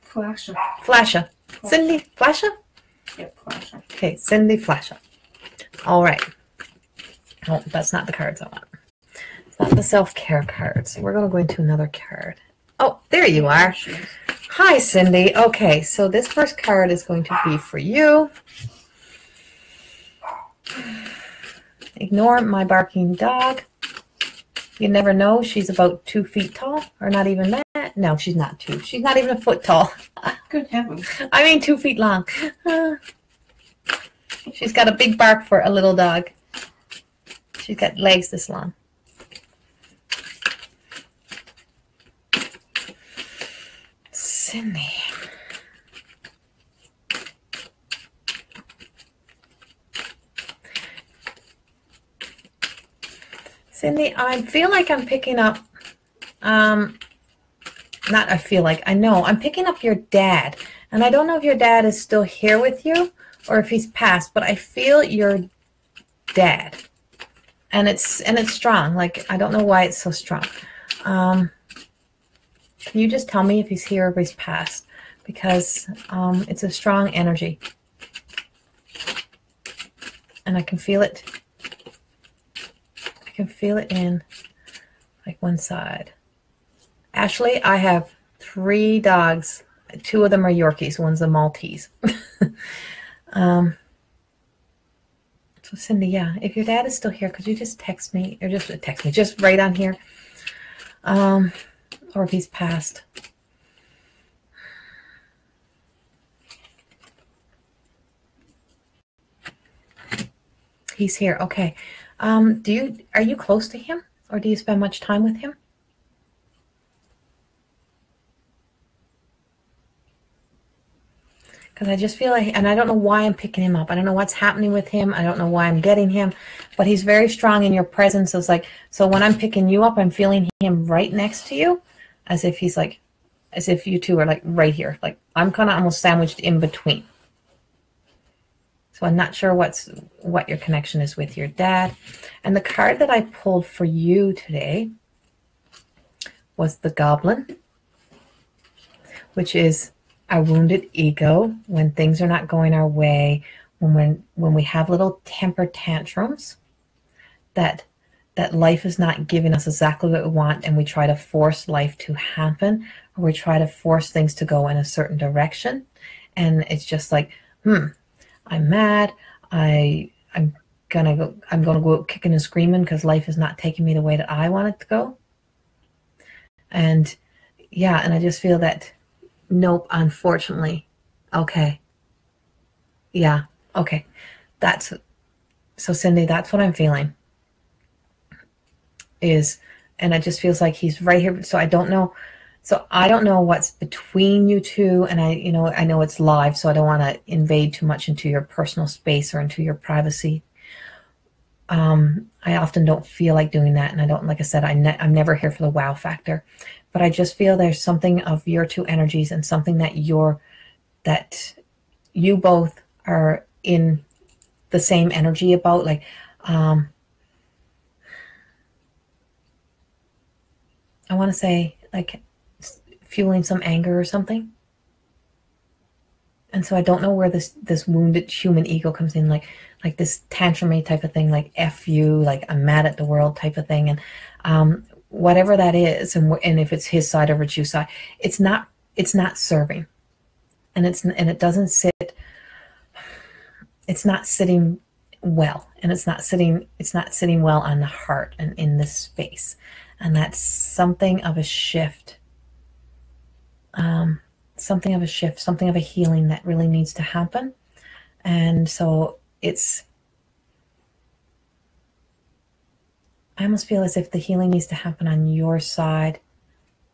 Flasha. Cindy Flasha? Yep, Flasha. Okay, Cindy Flasha. All right. Oh, that's not the cards I want. It's not the self-care cards. We're going to go into another card. Oh, there you are. Hi, Cindy. Okay, so this first card is going to be for you. Ignore my barking dog. You never know. She's about 2 feet tall, or not even that. No, she's not 2. She's not even a foot tall. Good heavens. I mean 2 feet long. She's got a big bark for a little dog. She's got legs this long. Cindy. Cindy, I feel like I'm picking up, I know, I'm picking up your dad. And I don't know if your dad is still here with you or if he's passed, but I feel your dad. And it's strong. Like, I don't know why it's so strong. Can you just tell me if he's here or if he's passed? Because it's a strong energy. And I can feel it. I can feel it in like one side. Ashley, I have 3 dogs. 2 of them are Yorkies. One's a Maltese. So Cindy, yeah, if your dad is still here, could you just text me, or just text me, just right on here, or if he's passed. He's here. Okay. Are you close to him, or do you spend much time with him? Because I just feel like, and I don't know why I'm picking him up. I don't know what's happening with him. I don't know why I'm getting him, but he's very strong in your presence. It's like, so when I'm picking you up, I'm feeling him right next to you, as if he's like, as if you two are like right here. Like I'm kind of almost sandwiched in between. So I'm not sure what your connection is with your dad. And the card that I pulled for you today was the Goblin, which is our wounded ego when things are not going our way, when we have little temper tantrums, that life is not giving us exactly what we want, and we try to force life to happen, or we try to force things to go in a certain direction, and it's just like, I'm mad. I'm gonna go out kicking and screaming because life is not taking me the way that I want it to go. And yeah, and I just feel that, nope, unfortunately. Okay. Yeah. Okay. So Cindy, that's what I'm feeling is, and it just feels like he's right here. So I don't know what's between you two, and I know it's live, so I don't want to invade too much into your personal space or into your privacy. I often don't feel like doing that, and I don't, like I said, I'm never here for the wow factor, but I just feel there's something of your two energies and something that you both are in the same energy about, like, I want to say, like, fueling some anger or something. And so I don't know where this wounded human ego comes in, like this tantrumy type of thing, like F you, like I'm mad at the world type of thing. And whatever that is, and if it's his side or it's your side, it's not serving. And it doesn't sit, it's not sitting well, and it's not sitting well on the heart and in this space. And that's something of a shift. Something of a healing that really needs to happen. And so I almost feel as if the healing needs to happen on your side.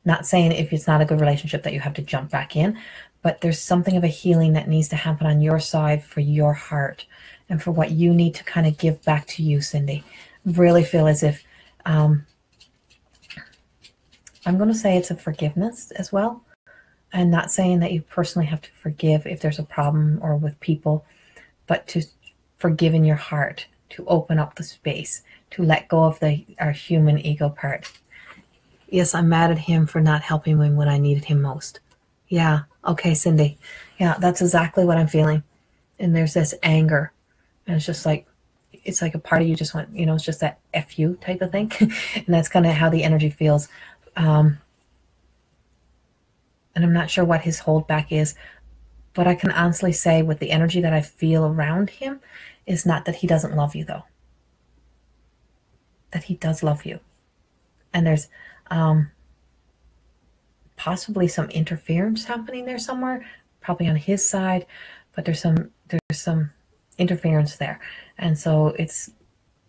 Not saying if it's not a good relationship that you have to jump back in, but there's something of a healing that needs to happen on your side for your heart and for what you need to kind of give back to you, Cindy. Really feel as if, I'm going to say it's a forgiveness as well. And not saying that you personally have to forgive if there's a problem or with people, but to forgive in your heart, to open up the space, to let go of our human ego part. Yes, I'm mad at him for not helping me when I needed him most. Yeah, okay, Cindy. Yeah, that's exactly what I'm feeling. And there's this anger. And it's just like, it's like a part of you just went, it's just that F you type of thing. And that's kind of how the energy feels. And I'm not sure what his holdback is, but I can honestly say with the energy that I feel around him is not that he doesn't love you, though. That he does love you. And there's possibly some interference happening there somewhere, probably on his side, but there's some interference there. And so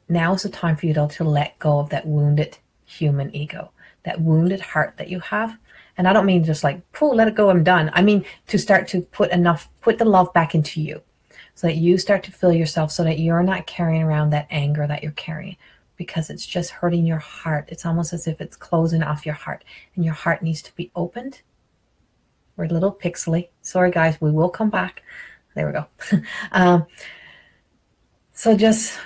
now's the time for you to let go of that wounded human ego, that wounded heart that you have. And I don't mean just like, let it go, I'm done. I mean to start to put the love back into you so that you start to feel yourself, so that you're not carrying around that anger that you're carrying, because it's just hurting your heart. It's almost as if it's closing off your heart, and your heart needs to be opened. We're a little pixely. Sorry, guys, we will come back. There we go. So just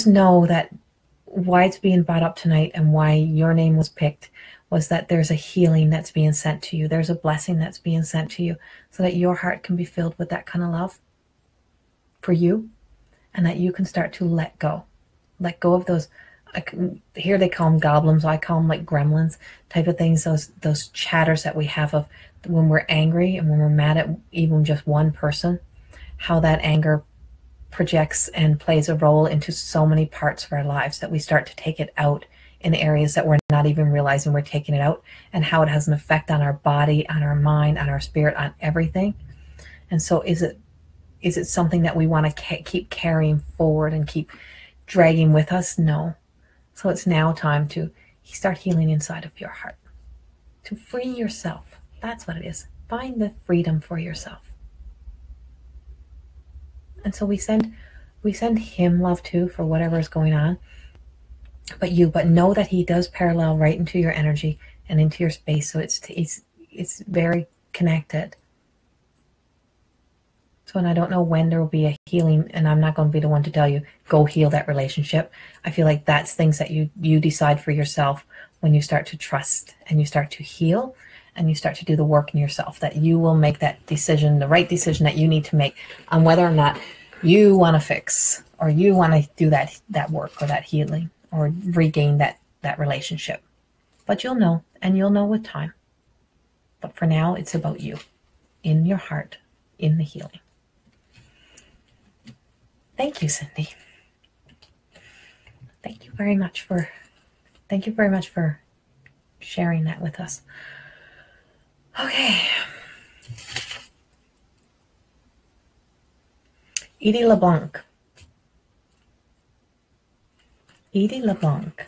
know that why it's being brought up tonight and why your name was picked was that there's a healing that's being sent to you. There's a blessing that's being sent to you so that your heart can be filled with that kind of love for you, and that you can start to let go. Let go of those, here they call them goblins, I call them like gremlins type of things, those chatters that we have of when we're angry and when we're mad at even just one person, how that anger projects and plays a role into so many parts of our lives that we start to take it out in areas that we're not even realizing we're taking it out, and how it has an effect on our body, on our mind, on our spirit, on everything. And so is it something that we want to keep carrying forward and keep dragging with us? No. So it's now time to start healing inside of your heart, to free yourself. That's what it is. Find the freedom for yourself. And so we send him love too for whatever is going on. But know that he does parallel right into your energy and into your space. So it's very connected. So, and I don't know when there will be a healing, and I'm not going to be the one to tell you, go heal that relationship. I feel like that's things that you decide for yourself when you start to trust and you start to heal and you start to do the work in yourself, that you will make that decision, the right decision that you need to make on whether or not you want to fix or you want to do that work or that healing or regain that relationship. But you'll know, and you'll know with time. But for now, it's about you, in your heart, in the healing. Thank you, Cindy. Thank you very much for sharing that with us. Okay. Edie LeBlanc. Edie LeBlanc.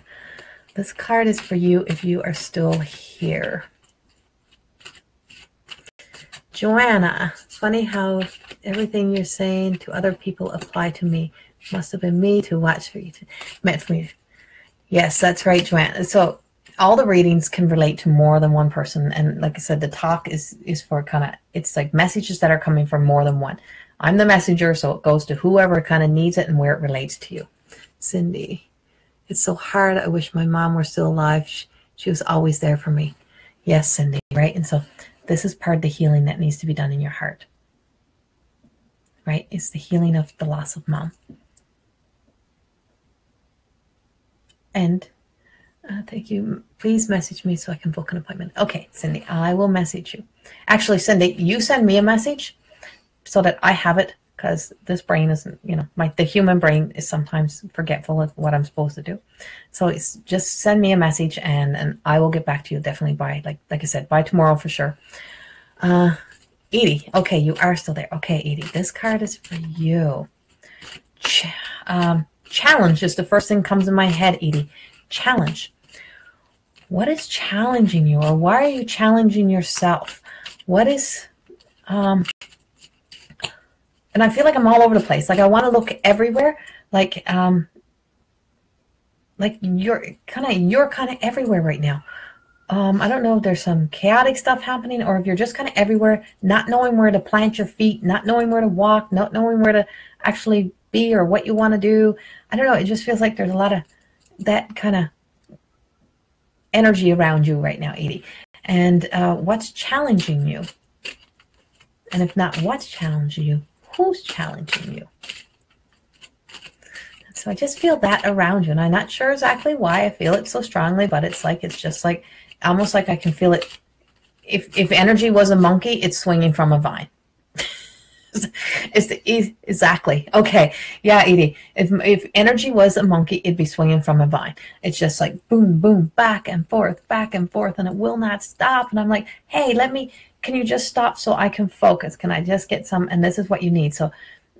This card is for you if you are still here. Joanna, funny how everything you're saying to other people apply to me. Must have been me to watch for you. Meant for you. Yes, that's right, Joanna. So all the readings can relate to more than one person. And like I said, the talk is for kind of, it's like messages that are coming from more than one. I'm the messenger, so it goes to whoever kind of needs it and where it relates to you. Cindy, it's so hard. I wish my mom were still alive. She was always there for me. Yes, Cindy, right? And so this is part of the healing that needs to be done in your heart, right? It's the healing of the loss of mom. And thank you. Please message me so I can book an appointment. Okay, Cindy, I will message you. Actually, Cindy, you send me a message so that I have it, because this brain isn't, the human brain is sometimes forgetful of what I'm supposed to do. So it's just send me a message and I will get back to you definitely by, like I said, by tomorrow for sure. Edie, okay, you are still there. Okay, Edie, this card is for you. Challenge is the first thing that comes in my head, Edie. Challenge. What is challenging you, or why are you challenging yourself? What is, and I feel like I'm all over the place. Like I want to look everywhere. Like you're kind of everywhere right now. I don't know if there's some chaotic stuff happening, or if you're just kind of everywhere, not knowing where to plant your feet, not knowing where to walk, not knowing where to actually be or what you want to do. I don't know. It just feels like there's a lot of that kind of energy around you right now, Edie. And what's challenging you? And if not what's challenging you, who's challenging you? So I just feel that around you, and I'm not sure exactly why I feel it so strongly, but it's just like almost like I can feel it. If energy was a monkey, it's swinging from a vine. Exactly. Okay. Yeah, Edie. If energy was a monkey, it'd be swinging from a vine. It's just like boom, boom, back and forth, and it will not stop. And I'm like, hey, can you just stop so I can focus? Can I just get some? And this is what you need. So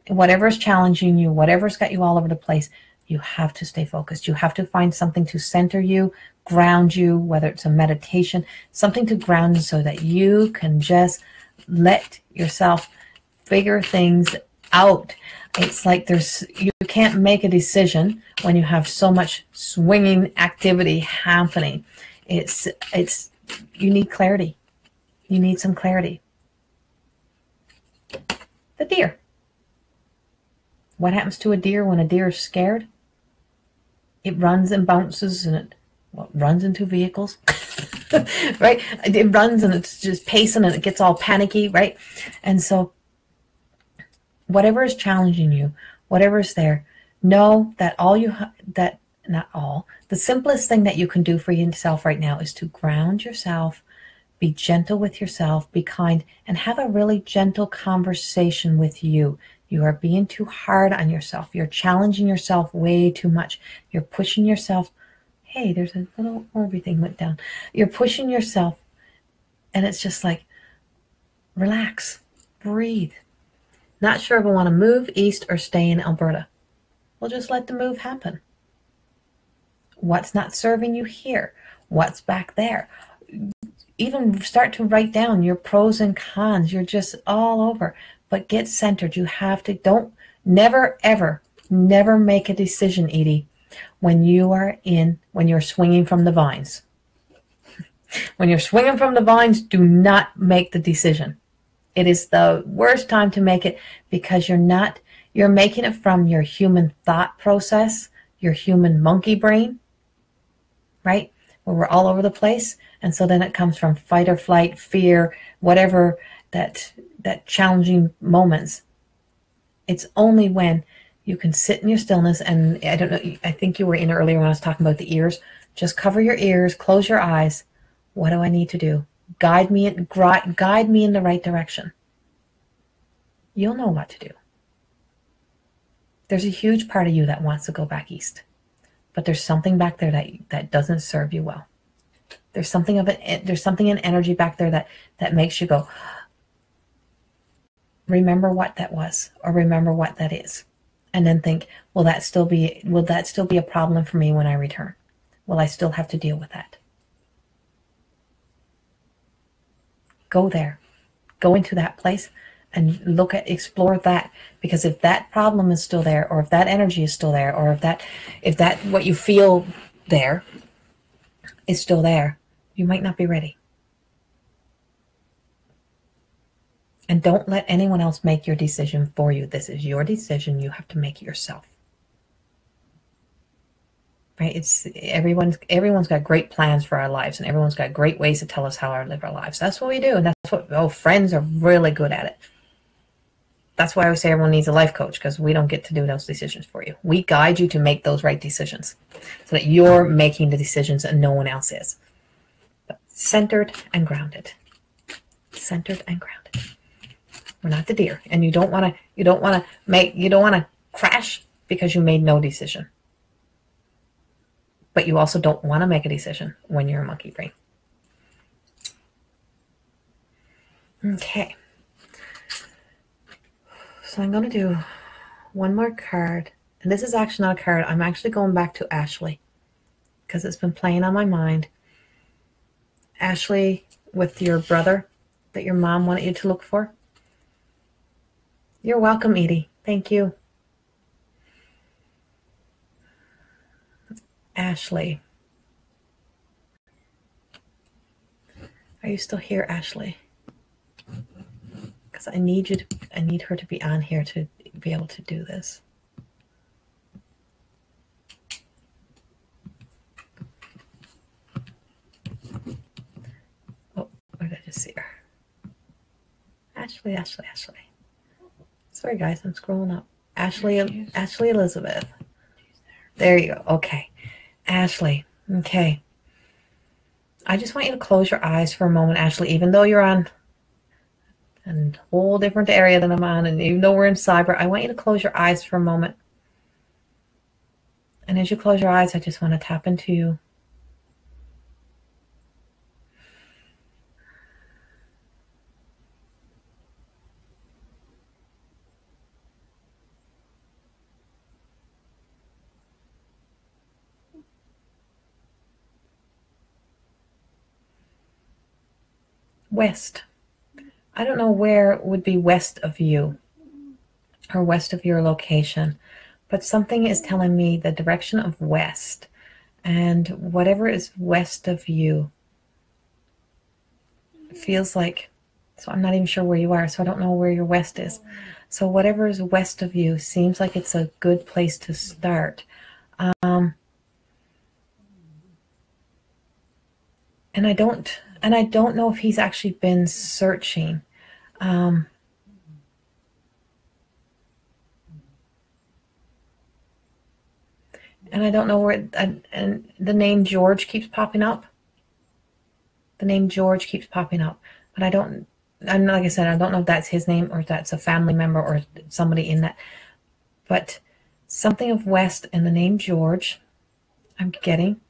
whatever's challenging you, whatever's got you all over the place, you have to stay focused. You have to find something to center you, ground you, whether it's a meditation, something to ground you so that you can just let yourself figure things out. It's like you can't make a decision when you have so much swinging activity happening. You need clarity. You need some clarity. The deer. What happens to a deer when a deer is scared? It runs and bounces and it runs into vehicles. right? It runs and it's just pacing and it gets all panicky, right? And so whatever is challenging you, whatever is there, know that not all, the simplest thing that you can do for yourself right now is to ground yourself, be gentle with yourself, be kind, and have a really gentle conversation with you. You are being too hard on yourself. You're challenging yourself way too much. You're pushing yourself. Hey, there's a little Orby thing went down. You're pushing yourself, and it's just like, relax, breathe. Not sure if I want to move east or stay in Alberta. Well, just let the move happen. What's not serving you here? What's back there? Even start to write down your pros and cons. You're just all over. But get centered. You have to, never, ever, never make a decision, Edie, when you're swinging from the vines. When you're swinging from the vines, do not make the decision. It is the worst time to make it because you're making it from your human thought process, your human monkey brain, right? Where we're all over the place. And so then it comes from fight or flight, fear, whatever, that challenging moments. It's only when you can sit in your stillness, and I don't know, I think you were in earlier when I was talking about the ears. Just cover your ears, close your eyes. What do I need to do? Guide me in the right direction. You'll know what to do. There's a huge part of you that wants to go back east, but there's something back there that doesn't serve you well. There's something in energy back there that makes you go, remember what that was, or remember what that is, and then think, will that still be a problem for me when I return? Will I still have to deal with that? Go there, go into that place and explore that, because if that problem is still there, or if that energy is still there, or if that what you feel there is still there, you might not be ready. And don't let anyone else make your decision for you. This is your decision. You have to make it yourself. Right? It's everyone's got great plans for our lives, and everyone's got great ways to tell us how to live our lives. That's what we do, and that's what friends are really good at it. That's why I always say everyone needs a life coach, because we don't get to do those decisions for you. We guide you to make those right decisions so that you're making the decisions and no one else is. But centered and grounded. Centered and grounded. We're not the deer, and you don't want to crash because you made no decision. But you also don't want to make a decision when you're a monkey brain. Okay. So I'm going to do one more card. And this is actually not a card. I'm actually going back to Ashley, because it's been playing on my mind. Ashley, with your brother that your mom wanted you to look for. You're welcome, Edie. Thank you. Ashley. Are you still here, Ashley? Because I need her to be on here to be able to do this. Oh, where did I just see her? Ashley. Sorry, guys, I'm scrolling up. Ashley Elizabeth. There you go. Okay. Ashley. Okay. I just want you to close your eyes for a moment, Ashley, even though you're on a whole different area than I'm on, and even though we're in cyber, I want you to close your eyes for a moment. And as you close your eyes, I just want to tap into you. West. I don't know where would be west of you or west of your location, but something is telling me the direction of west, and whatever is west of you feels like, so I'm not even sure where you are, so I don't know where your west is. So whatever is west of you seems like it's a good place to start. And I don't know if he's actually been searching. And I don't know where, and the name George keeps popping up. The name George keeps popping up, but and like I said, I don't know if that's his name or if that's a family member or somebody in that. But something of West and the name George, I'm getting.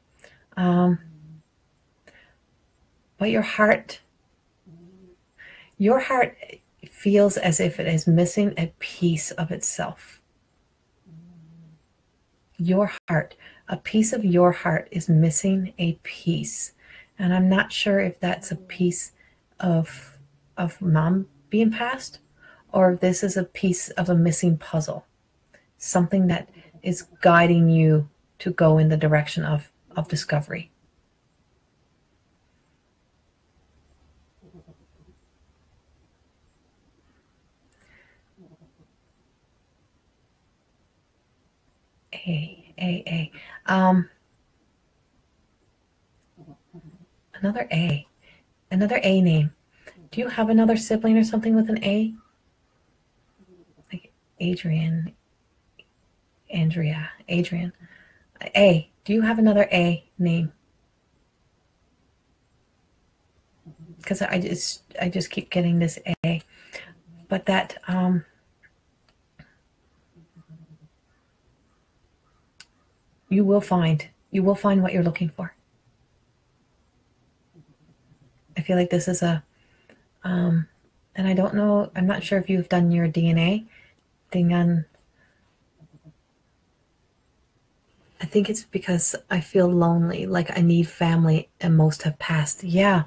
But your heart feels as if it is missing a piece of itself. Your heart, a piece of your heart is missing a piece. And I'm not sure if that's a piece of mom being passed, or if this is a piece of a missing puzzle. Something that is guiding you to go in the direction of discovery. A. Another A. Another A name. Do you have another sibling or something with an A? Like Adrian, Andrea, Adrian. A. Do you have another A name? Because I just keep getting this A. But that you will find what you're looking for. I feel like this is a and I don't know, I'm not sure if you've done your DNA thing on. I think it's because I feel lonely, like I need family, and most have passed. Yeah,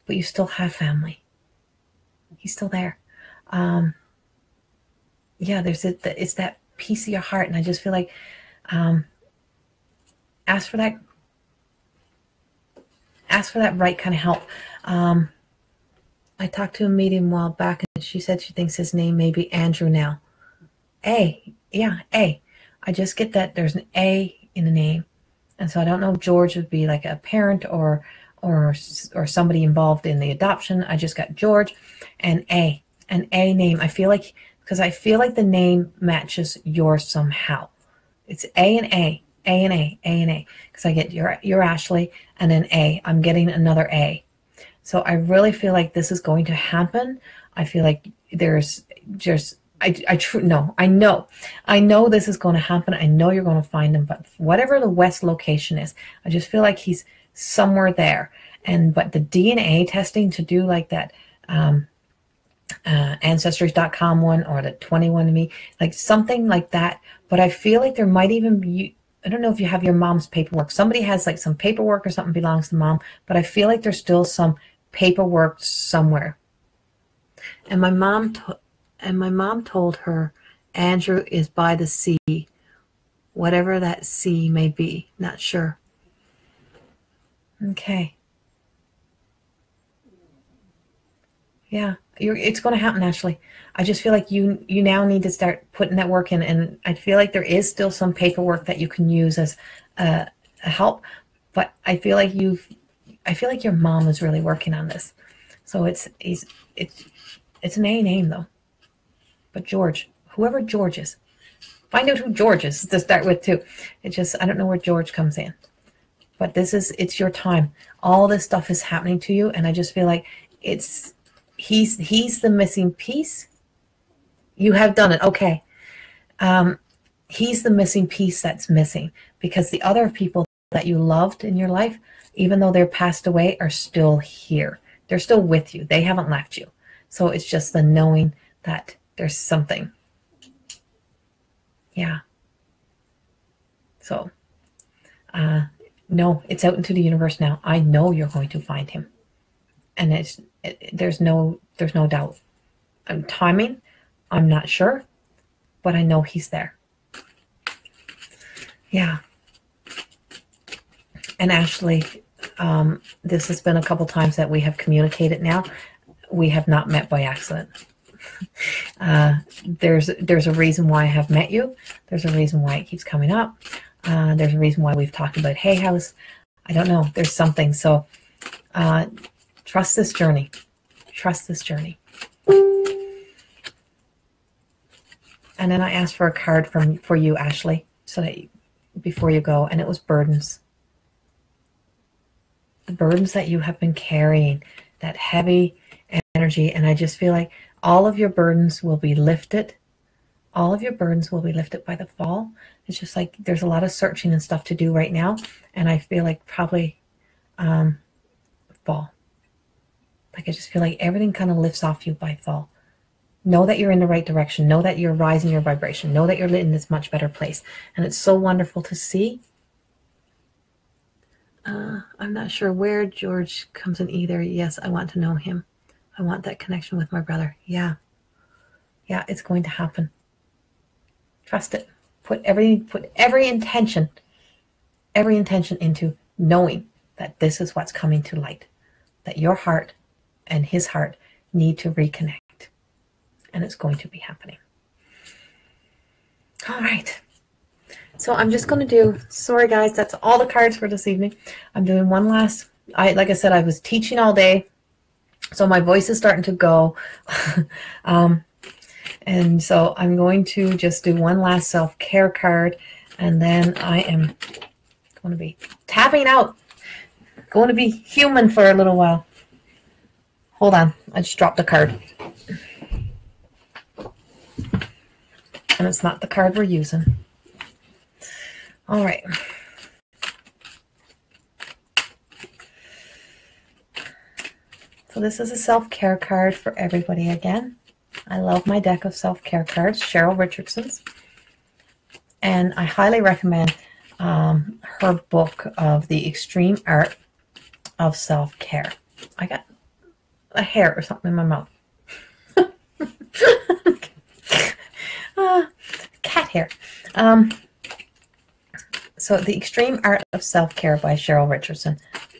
but you still have family. He's still there. Yeah, it's that piece of your heart, and I just feel like ask for that right kind of help. I talked to a medium a while back, and she said she thinks his name may be Andrew now. A. Yeah, A. I just get that there's an A in the name. And so I don't know if George would be like a parent or somebody involved in the adoption. I just got George and A. An A name. I feel like the name matches yours somehow. It's A and A. A and A. A and A. Because I get your Ashley and an A. I'm getting another A. So I really feel like this is going to happen. I feel like there's just, I know this is going to happen. I know you're going to find him, but whatever the West location is, I just feel like he's somewhere there. But the DNA testing to do like that, Ancestries.com one or the 21andMe, like something like that. But I feel like there might even be, I don't know if you have your mom's paperwork. Somebody has like some paperwork or something belongs to mom, but I feel like there's still some paperwork somewhere. And my mom told her Andrew is by the sea, whatever that sea may be. Not sure. Okay. Yeah, it's going to happen, Ashley. I just feel like you now need to start putting that work in, and I feel like there is still some paperwork that you can use as a help, but I feel like your mom is really working on this. So it's an A name though. But George, whoever George is, find out who George is to start with too. I don't know where George comes in, but it's your time. All this stuff is happening to you, and I just feel like he's the missing piece. You have done it. Okay. He's the missing piece that's missing, because the other people that you loved in your life, even though they're passed away, are still here. They're still with you. They haven't left you. So it's just the knowing that there's something. Yeah. So, no, it's out into the universe now. I know you're going to find him. And there's no doubt. Timing, I'm not sure, but I know he's there. Yeah. And Ashley, this has been a couple times that we have communicated now. We have not met by accident. There's a reason why I have met you. There's a reason why it keeps coming up. There's a reason why we've talked about Hay House. I don't know. There's something. So Trust this journey. Trust this journey. And then I asked for a card for you, Ashley, so that before you go, and it was burdens. The burdens that you have been carrying, that heavy energy, and I just feel like all of your burdens will be lifted. All of your burdens will be lifted by the fall. It's just like there's a lot of searching and stuff to do right now, and I feel like probably fall. Like I just feel like everything kind of lifts off you by fall. Know that you're in the right direction. Know that you're rising your vibration. Know that you're in this much better place. And it's so wonderful to see. I'm not sure where George comes in either. Yes, I want to know him. I want that connection with my brother. Yeah. Yeah, it's going to happen. Trust it. Put every intention into knowing that this is what's coming to light. That your heart and his heart need to reconnect. And it's going to be happening. All right. So I'm just going to do, sorry guys, that's all the cards for this evening. I'm doing one last, like I said, I was teaching all day, so my voice is starting to go. And so I'm going to just do one last self-care card, and then I am going to be tapping out, going to be human for a little while. Hold on, I just dropped the card. And it's not the card we're using. All right. So this is a self-care card for everybody again. I love my deck of self-care cards, Cheryl Richardson's. And I highly recommend her book of The Extreme Art of Self-Care. I got a hair or something in my mouth. Cat hair. So The Extreme Art of Self-Care by Cheryl Richardson.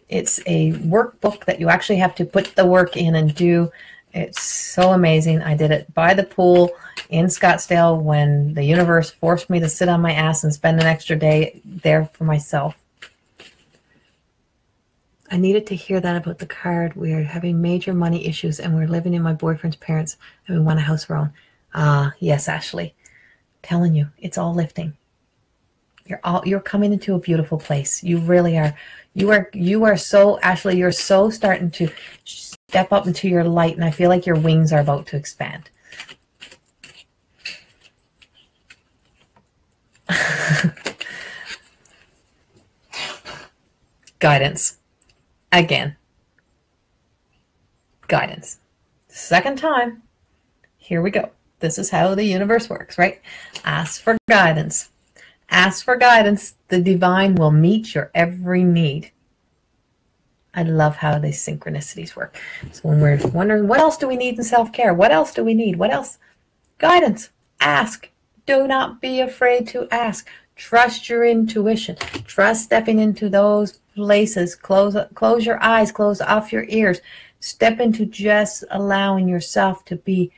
It's a workbook that you actually have to put the work in and do. It's so amazing. I did it by the pool in Scottsdale when the universe forced me to sit on my ass and spend an extra day there for myself. I needed to hear that about the card. We are having major money issues and we're living in my boyfriend's parents and we want a house of our own. Yes, Ashley. Telling you, it's all lifting. You're coming into a beautiful place. You really are. You are so, Ashley, you're so starting to step up into your light, and I feel like your wings are about to expand. Guidance. Again. Guidance. Second time. Here we go. This is how the universe works, right? Ask for guidance. Ask for guidance. The divine will meet your every need. I love how these synchronicities work. So when we're wondering, what else do we need in self-care? What else do we need? What else? Guidance. Ask. Do not be afraid to ask. Trust your intuition. Trust stepping into those places. Close your eyes. Close off your ears. Step into just allowing yourself to be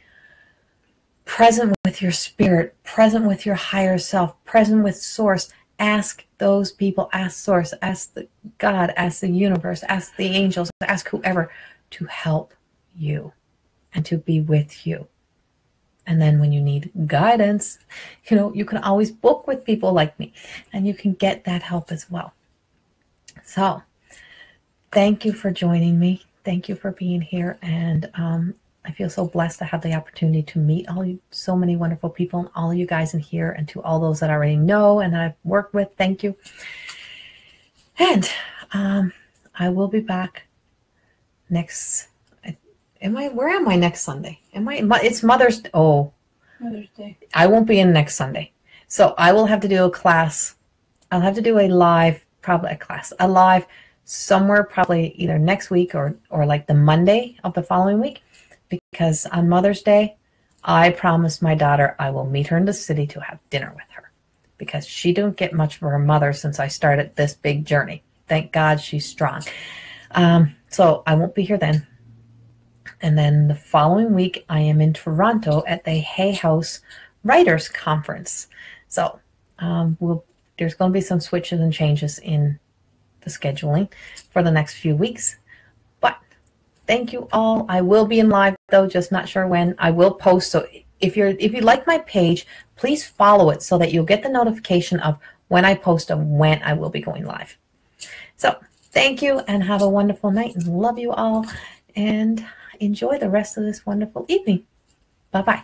present with your spirit, present with your higher self, present with source. Ask those people, ask source, ask the God, ask the universe, ask the angels, ask whoever to help you and to be with you. And then when you need guidance, you can always book with people like me and you can get that help as well. So thank you for joining me. Thank you for being here. And I feel so blessed to have the opportunity to meet so many wonderful people and all of you guys in here, and to all those that I already know and that I've worked with. Thank you. And I will be back next. Where am I next Sunday? It's Mother's Day. I won't be in next Sunday. So I will have to do a class. I'll have to do a live somewhere probably either next week or like the Monday of the following week. Because on Mother's Day, I promised my daughter I will meet her in the city to have dinner with her. Because she didn't get much for her mother since I started this big journey. Thank God she's strong. So I won't be here then. And then the following week, I am in Toronto at the Hay House Writers Conference. So there's going to be some switches and changes in the scheduling for the next few weeks. thank you all. I will be in live though, just not sure when. I will post. So if you like my page, please follow it so that you'll get the notification of when I post and when I will be going live. So thank you and have a wonderful night, and love you all, and enjoy the rest of this wonderful evening. Bye-bye.